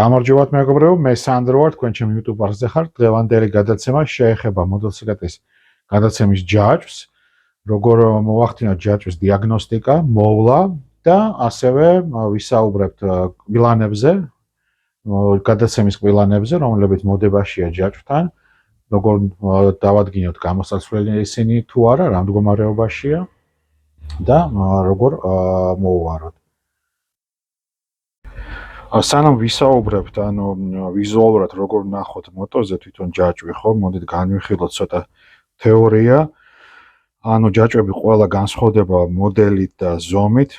გამარჯობათ მეგობრებო, მე სანდრო ვარ, თქვენ ჩემ YouTube არხზე ხართ. დღევანდელი გადაცემა შეეხება მოდელსიკეთის გადაცემის ჯაჭვს, როგორ მოვახდინოთ ჯაჭვის დიაგნოსტიკა, მოვლა და ასევე ვისაუბრებთ კბილანებზე, გადაცემის კბილანებზე, რომლებიც მოდებაშია ჯაჭვთან, როგორ დავადგინოთ გამოსაცვლელი ისინი თუ არა, რა მდგომარეობაშია და როგორ მოვუაროთ. სანამ ვისაუბრებთ, ვიზუალურად როგორ ვნახოთ მოტოზე თვითონ ჯაჭვი, ხო? მოდით განვიხილოთ ცოტა თეორია. ჯაჭვები ყველა განსხვავდება მოდელით და ზომით.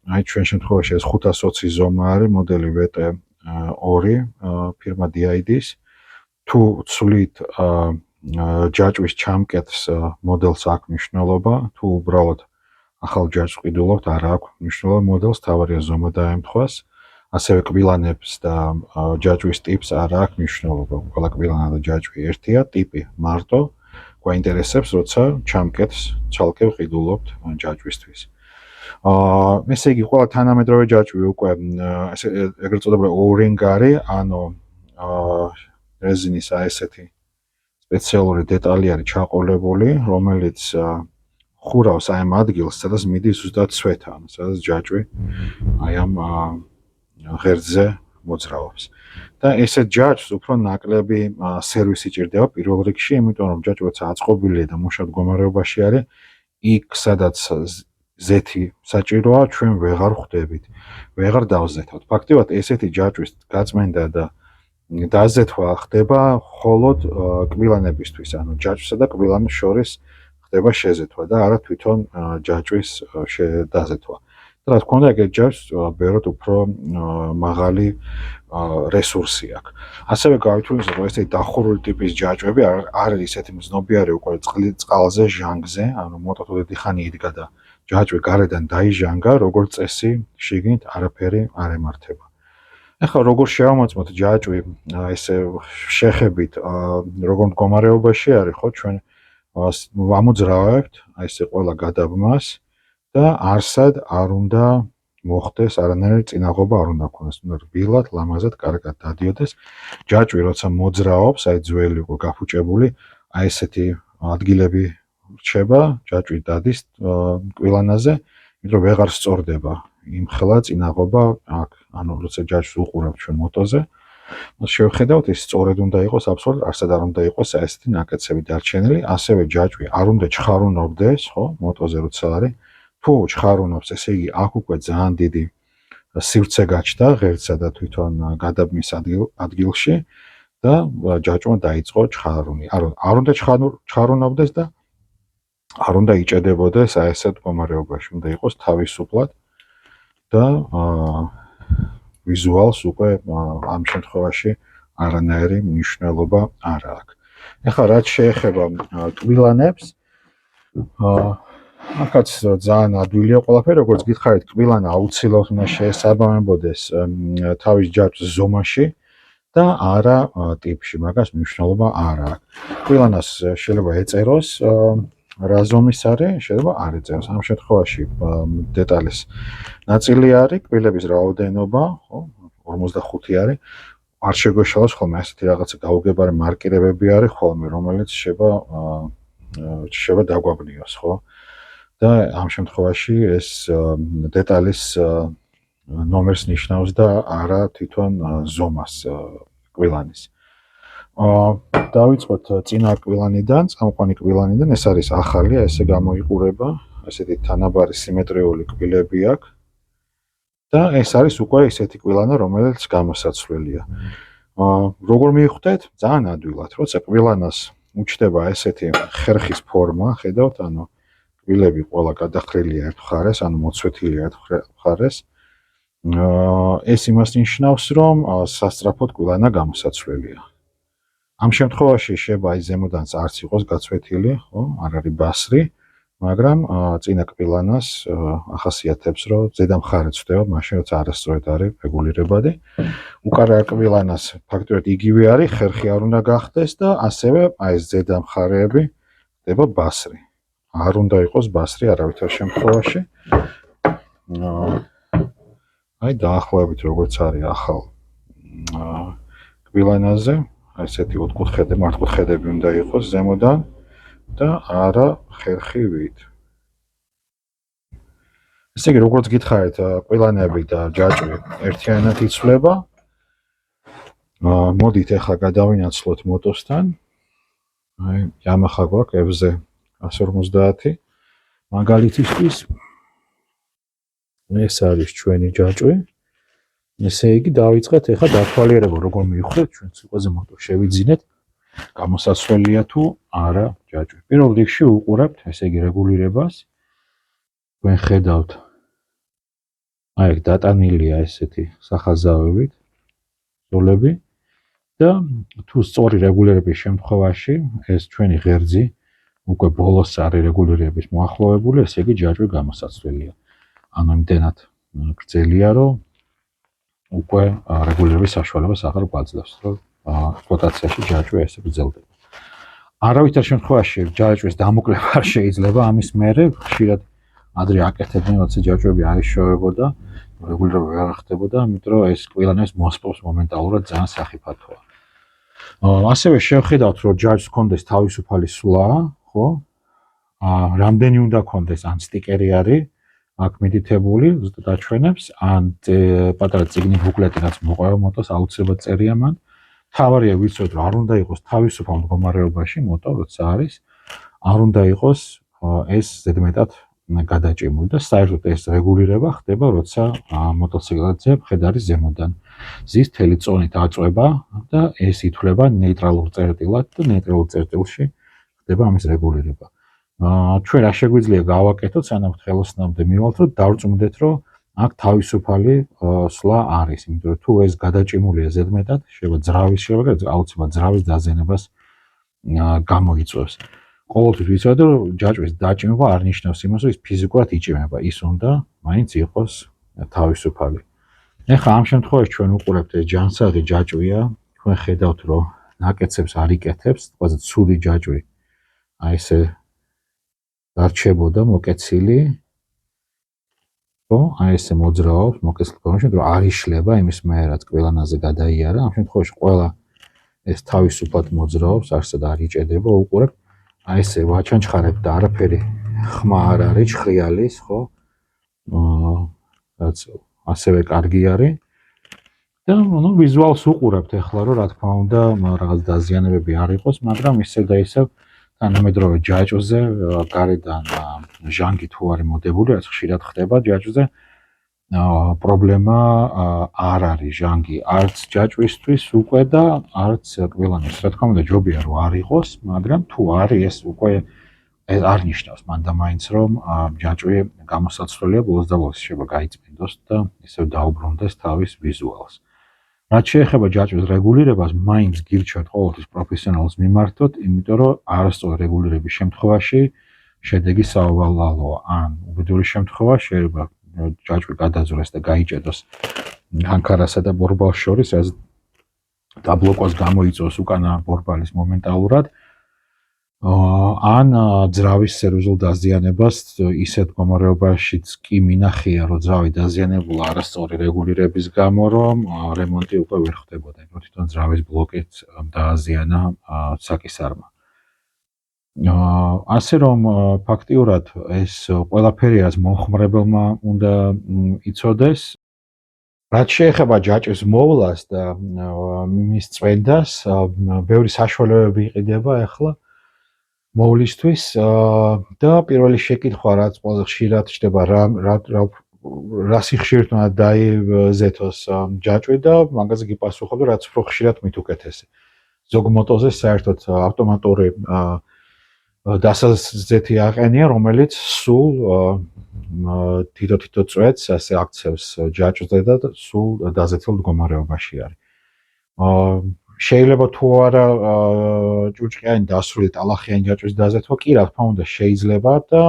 აი ჩვენ შემთხვევაში ეს 520 ზომა არის, მოდელი VT2 ფირმა DID-ის. თუ ცვლით ჯაჭვის ჩამკეტს მოდელს აქვს მნიშვნელობა, თუ უბრალოდ ახალ ჯაჭვს ყიდულობთ, არ აქვს მნიშვნელობა მოდელს, თავარია ზომა დაემთხვას. ასევე კბილანებს და ჯაჭვის ტიპს არ აქვს მნიშვნელობა. ყველა კბილანა და ჯაჭვი ერთია, ტიპი მარტო. გვაინტერესებს, როცა ჩამკეტს ცალკე ვყიდულობთ ჯაჭვისთვის. ესე იგი, ყველა თანამედროვე ჯაჭვი უკვე ეგრეთ წოდებული O-ring არის, რეზინის ესეთი სპეციალური დეტალი არის ჩაყოლებული, რომელიც ხურავს აი ამ ადგილს, სადაც მიდის ზუსტად ცვეთა, სადაც ჯაჭვი აი ამ ღერძზე მოძრაობს. და ესეთ ჯაჭვს უფრო ნაკლები სერვისი ჭირდება პირველ რიგში, იმიტომ რომ ჯაჭვაც აწყობილია და მუშა მდგომარეობაში არის, იქ სადაც ზეთი საჭიროა, ჩვენ ვეღარ ხვდებით, ვეღარ დავზეთავთ. ფაქტობრივად ესეთი ჯაჭვის გაწმენდა და დაზეთვა ხდება მხოლოდ კბილანებისთვის, ჯაჭვსა და კბილანის შორის ხდება შეზეთვა და არა თვითონ ჯაჭვის დაზეთვა. რა თქმა უნდა, ეგეთ ჯაჭვს ბევრად უფრო მაღალი რესურსი აქვს. ასევე გავითვალისწინოთ, რომ ესეთი დახურული ტიპის ჯაჭვები არ არის ისეთი მზნობიარე უკვე წყალზე, ჟანგზე, მოტო დიდი ხანი იდგა და ჯაჭვი გარედან დაიჟანგა, როგორც წესი, შიგნით არაფერი არ ემართება. ეხლა როგორ შევამოწმოთ ჯაჭვი, ესე შეხებით, როგორ მდგომარეობაში არის, ხო, ჩვენ ვამოძრავებთ, აი ესე ყველა გადაბმას და არსად არ უნდა მოხდეს, არანაირი წინაღობა არ უნდა ქონდეს, უნდა რბილად, ლამაზად, კარგად დადიოდეს. ჯაჭვი როცა მოძრაობს, აი ძველი უკვე გაფუჭებული, აი ესეთი ადგილები რჩება, ჯაჭვი დადის კბილანაზე, იმიტომ რომ ვეღარ სწორდება იმხელა წინაღობა აქ, როცა ჯაჭვს უყურავთ ჩვენ მოტოზე, შევხედავთ, ის სწორედ უნდა იყოს, აბსოლუტურად არსად არ უნდა იყოს ესეთი ნაკეცები დარჩენილი, ასევე ჯაჭვი არ უნდა ჩხარუნობდეს, ხო, მოტოზე როცა არის. თუ ჩხარუნობს, ესე იგი, აქ უკვე ძალიან დიდი სივრცე გაჩნდა ღერძსა და თვითონ გადაბმის ადგილში და ჯაჭვმა დაიწყო ჩხარუნი. არ უნდა ჩხარუნობდეს და არ უნდა იჭედებოდეს აი ესეთ მდგომარეობაში, უნდა იყოს თავისუფლად და ვიზუალს უკვე ამ შემთხვევაში არანაირი მნიშვნელობა არ აქვს. ეხლა რაც შეეხება კბილანებს, აქაც ძალიან ადვილია ყველაფერი, როგორც გითხარით, კბილანა აუცილებლად უნდა შეესაბამებოდეს თავის ჯაჭვის ზომაში და არა ტიპში, მაგას მნიშვნელობა არ აქვს. კბილანას შეიძლება ეწეროს რა ზომის არის, შეიძლება არ ეწეროს. ამ შემთხვევაში დეტალის ნაწილი არის, კბილების რაოდენობა, ხო, 45 არის. არ შეგვეშალოს ხოლმე ასეთი რაღაცა გაუგებარი მარკირებები არის ხოლმე, რომელიც შეიძლება დაგვაბნიოს, ხო? და ამ შემთხვევაში ეს დეტალის ნომერს ნიშნავს და არა თვითონ ზომას კბილანის. დავიწყოთ წინა კბილანიდან, წამყვანი კბილანიდან, ეს არის ახალი, ესე გამოიყურება, ესეთი თანაბარი სიმეტრიული კბილები აქვს. და ეს არის უკვე ისეთი კბილანა, რომელიც გამოსაცვლელია. როგორ მივხვდეთ? ძალიან ადვილად, როცა კბილანას უჩნდება ესეთი ხერხის ფორმა, ხედავთ, კბილები ყველა გადახრილია ერთ მხარეს, მოცვეთილია ერთ მხარეს. ეს იმას ნიშნავს, რომ სასწრაფოდ კბილანა გამოსაცვლელია. ამ შემთხვევაში შეიძლება აი ზემოდანაც არც იყოს გაცვეთილი, ხო, არ არის ბასრი, მაგრამ წინა კბილანას ახასიათებს, რომ ზედა მხარე ცვდება, მაშინ როცა არასწორად არის რეგულირებადი. უკანა კბილანას ფაქტობრივად იგივე არის, ხერხი არ უნდა გახდეს და ასევე აი ეს ზედა მხარეები ხდება ბასრი. არ უნდა იყოს ბასრი არავითარ შემთხვევაში. აი დაახლოებით როგორც არის ახალ კბილანაზე, ესეთი მართკუთხედები უნდა იყოს ზემოდან და არა ხერხივით. ესე იგი, როგორც გითხარით, კბილანები და ჯაჭვი ერთიანად იცვლება. მოდით ახლა გადავინაცვლოთ მოტოსთან. აი, Yamaha გვაქვს FZ150. მაგალითისთვის ეს არის ჩვენი ჯაჭვი. ესე იგი, დავიწყეთ ახლა დათვალიერება, როგორ მივხვდეთ ჩვენ სიტყვაზე მოტო შევიძინეთ. გამოსაცვლელია თუ არა ჯაჭვი. პირველ რიგში უყურებთ, ესე იგი, რეგულირებას. თქვენ ხედავთ აი დატანილია ესეთი სახაზავებით ზოლები და თუ სწორი რეგულირების შემთხვევაში ეს ჩვენი ღერძი უკვე ბოლოს არის რეგულირების მოახლოვებული, ესე იგი ჯაჭვი გამოსაცვლელია. ანუ იმდენად გრძელია, რომ უკვე რეგულირების საშუალებას აღარ გვაძლევს, რომ ექსპლუატაციაში ჯაჭვი ესე გრძელდება. არავითარ შემთხვევაში ჯაჭვის დამოკლება არ შეიძლება, ამის მერე ხშირად ადრე აკეთებდნენ, როცა ჯაჭვები არ იშოვებოდა, რეგულირება ვერ ხდებოდა, იმიტომ რომ ეს კბილანებს მოსპობს მომენტალურად ძალიან სახიფათოა. ასევე შევხედავთ, რომ ჯაჭვს ჰქონდეს თავისუფალი სვლა, ხო? რამდენი უნდა ჰქონდეს, ან სტიკერი არის აქ მიდითებული, ზუსტად აჩვენებს, ან პატარა წიგნი ბუკლეტი, რაც მოყვება მოტოს, აუცილებლად წერია მან. თავარია ვიცოდეთ, რომ არ უნდა იყოს თავისუფალ მდგომარეობაში მოტო, როცა არის, არ უნდა იყოს ეს ზედმეტად გადაჭიმული და საერთოდ ეს რეგულირება ხდება, როცა მოტოციკლზე მხედარი ზემოდან ზის მთელი წონით აწვება და ეს ითვლება ნეიტრალურ წერტილად და ნეიტრალურ წერტილში ხდება ამის რეგულირება. ჩვენ რა შეგვიძლია გავაკეთოთ, სანამ ხელოსნამდე მივალთ, რომ დავწმუნდეთ, რომ აქ თავისუფალი სვლა არის, იმიტომ რომ თუ ეს გადაჭიმულია ზედმეტად, შეიძლება ძრავის აუცილებლად ძრავის დაზიანებას გამოიწვევს. ყოველთვის ვიცოდეთ, რომ ჯაჭვის დაჭიმება არ ნიშნავს იმას, რომ ის ფიზიკურად იჭიმება, ის უნდა მაინც იყოს თავისუფალი. ეხლა ამ შემთხვევაში ჩვენ უყურებთ ეს ჯანსაღი ჯაჭვია, თქვენ ხედავთ, რომ ნაკეცებს არ იკეთებს, ყველაზე ცუდი ჯაჭვი აი ესე დარჩებოდა მოკეცილი. ხო, აი ესე მოძრაობს მოკეცილი ფორმაში, რომ არ იშლება იმის მერე, რაც კბილანაზე გადაიარა. ამ შემთხვევაში ყველა ეს თავისუფლად მოძრაობს, არსად არ იჭედება, უყურებთ. აი ესე ვაჩანჩხარებ და არაფერი ხმა არ არის, ჭხრიალის, ხო? რაც ასევე კარგი არის. და ნუ ვიზუალს უყურებთ ახლა, რომ რა თქმა უნდა, რაღაც დაზიანებები არ იყოს, მაგრამ ისევ და ისევ თანამედროვე ჯაჭვზე გარედან ჟანგი თუ არის მოდებული, რაც ხშირად ხდება ჯაჭვზე, პრობლემა არ არის ჟანგი არც ჯაჭვისთვის უკვე და არც კბილანის. რა თქმა უნდა, ჯობია რომ არ იყოს, მაგრამ თუ არის ეს უკვე ეს არ ნიშნავს მანდა მაინც რომ ჯაჭვი გამოსაცვლელია, ბოლოს და ბოლოს შეიძლება გაიწმინდოს და ისევ დაუბრუნდეს თავის ვიზუალს. რაც შეეხება ჯაჭვის რეგულირებას, მაინც გირჩევთ ყოველთვის პროფესიონალს მიმართოთ, იმიტომ რომ არასწორი რეგულირების შემთხვევაში შედეგი სავალალოა. ან უბედური შემთხვევა შეიძლება ჯაჭვი გადაძვრეს და გაიჭედოს ანქარასა და ბორბალს შორის, რაც დაბლოკოს გამოიწვევს უკანა ბორბალის მომენტალურად. ან ძრავის სერიოზულ დაზიანებას ისეთ მდგომარეობაშიც კი მინახია, რომ ძრავი დაზიანებულა არასწორი რეგულირების გამო, რომ რემონტი უკვე ვერ ხდებოდა. იმიტომ თვითონ ძრავის ბლოკით დააზიანა საკისარმა. ასე რომ ფაქტიურად ეს ყველაფერი რაც მომხმარებელმა უნდა იცოდეს. რაც შეეხება ჯაჭვის მოვლას და მის წვენდას, ბევრი საშუალებები იყიდება ახლა მოვლისთვის და პირველი შეკითხვა რაც ყველაზე ხშირად ხდება რა სიხშირით უნდა დაიზეთოს ჯაჭვი და მაგაზე გიპასუხებ, რაც უფრო ხშირად მით უკეთესი. ზოგ მოტოზე საერთოდ ავტომატური დასაზეთი აყენია, რომელიც სულ თითო წვეთს ასე აქცევს ჯაჭვზე და სულ დაზეთილ მდგომარეობაში არის. შეიძლება თუ არა ჭუჭყიანი დასრული ტალახიანი ჯაჭვის დაზეთვა, კი რა თქმა უნდა შეიძლება და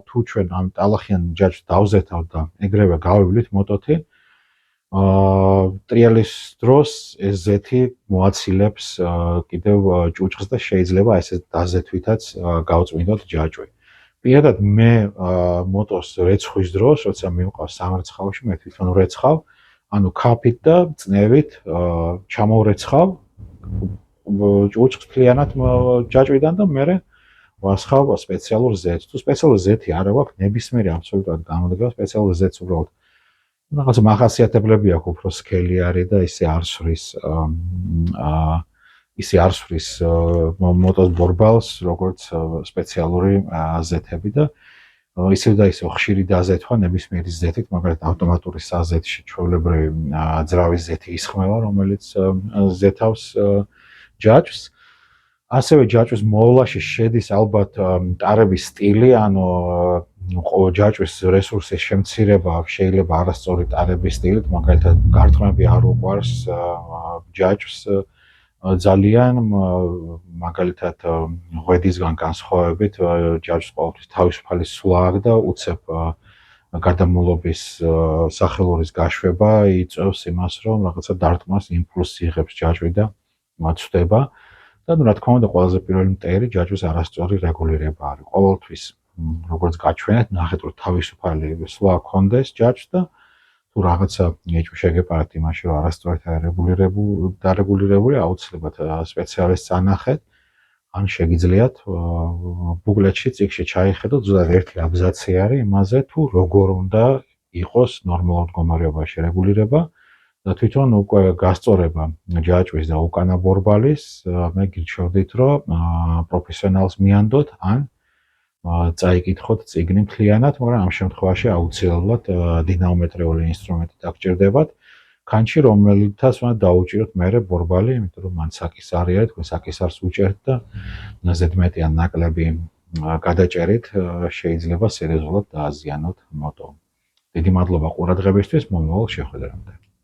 თუ ჩვენ ამ ტალახიან ჯაჭვს დავზეთავთ და ეგრევე გავივლით მოტოთი, ტრიალის დროს ეს ზეთი მოაცილებს კიდევ ჭუჭყს და შეიძლება ესე დაზეთვითაც გავწმინდოთ ჯაჭვი. პირადად მე მოტოს რეცხვის დროს, როცა მივყავს სამარცხავში, მე თვითონ ვრეცხავ, ანუ ქაფით და წნევით ჩამოვრეცხავ უწყლიანად ჯაჭვიდან და მე ვასხავ სპეციალურ ზეთს. თუ სპეციალური ზეთი არ აქვს, ნებისმიერი აბსოლუტურად გამოდგება სპეციალურ ზეთს უბრალოდ. რაღაც მახასიათებლები აქვს, უფრო სქელი არის და ისე არ სვრის მოტოს ბორბალს, როგორც სპეციალური ზეთები და ისევ და ისევ ხშირი დაზეთვა ნებისმიერი ზეთით, მაგალითად ავტომატური საზეთში ჩვეულებრივი ძრავის ზეთი ისხმევა, რომელიც ზეთავს ჯაჭვს. ასევე ჯაჭვის მოვლაში შედის ალბათ ტარების სტილი, ანუ ჯაჭვის რესურსის შემცირება შეიძლება არასწორი ტარების სტილით, მაგალითად გარტყმები არ უყვარს ჯაჭვს ძალიან, მაგალითად ღვედისგან განსხვავებით ჯაჭვს ყოველთვის თავისუფალი სვლა აქვს და უცებ გადამულობის სახელურის გაშვება იწვევს იმას, რომ რაღაცა დარტყმას იმპულსი იღებს ჯაჭვი და ცვდება. და რა თქმა უნდა, ყველაზე პირველი მტერი ჯაჭვის არასწორი რეგულირება არის. ყოველთვის, როგორც გაჩვენეთ, ნახეთ, რომ თავისუფალი სვლა ჰქონდეს ჯაჭვს და თუ რაღაცა შეგეპარათ იმაში, რომ არასწორად დარეგულირებული, აუცილებლად სპეციალისტს ანახეთ, ან შეგიძლიათ ბუკლეტში, წიგნში ჩაიხედოთ, ზუსტად ერთი აბზაცი არის იმაზე, თუ როგორ უნდა იყოს ნორმალურ მდგომარეობაში რეგულირება და თვითონ უკვე გასწორება ჯაჭვის და უკანა ბორბალის, მე გირჩევდით, რომ პროფესიონალს მიანდოთ ან წაიკითხოთ წიგნი მთლიანად, მაგრამ ამ შემთხვევაში აუცილებლად დინამომეტრიული ინსტრუმენტი დაგჭირდებათ. ქანჩი, რომელითაც უნდა დაუჭიროთ მერე ბორბალი, იმიტომ რომ მან საკისარი არის, თქვენ საკისარს უჭერთ და ზედმეტი ან ნაკლები გადაჭერით შეიძლება სერიოზულად დააზიანოთ მოტო. დიდი მადლობა ყურადღებისთვის, მომავალ შეხვედრამდე.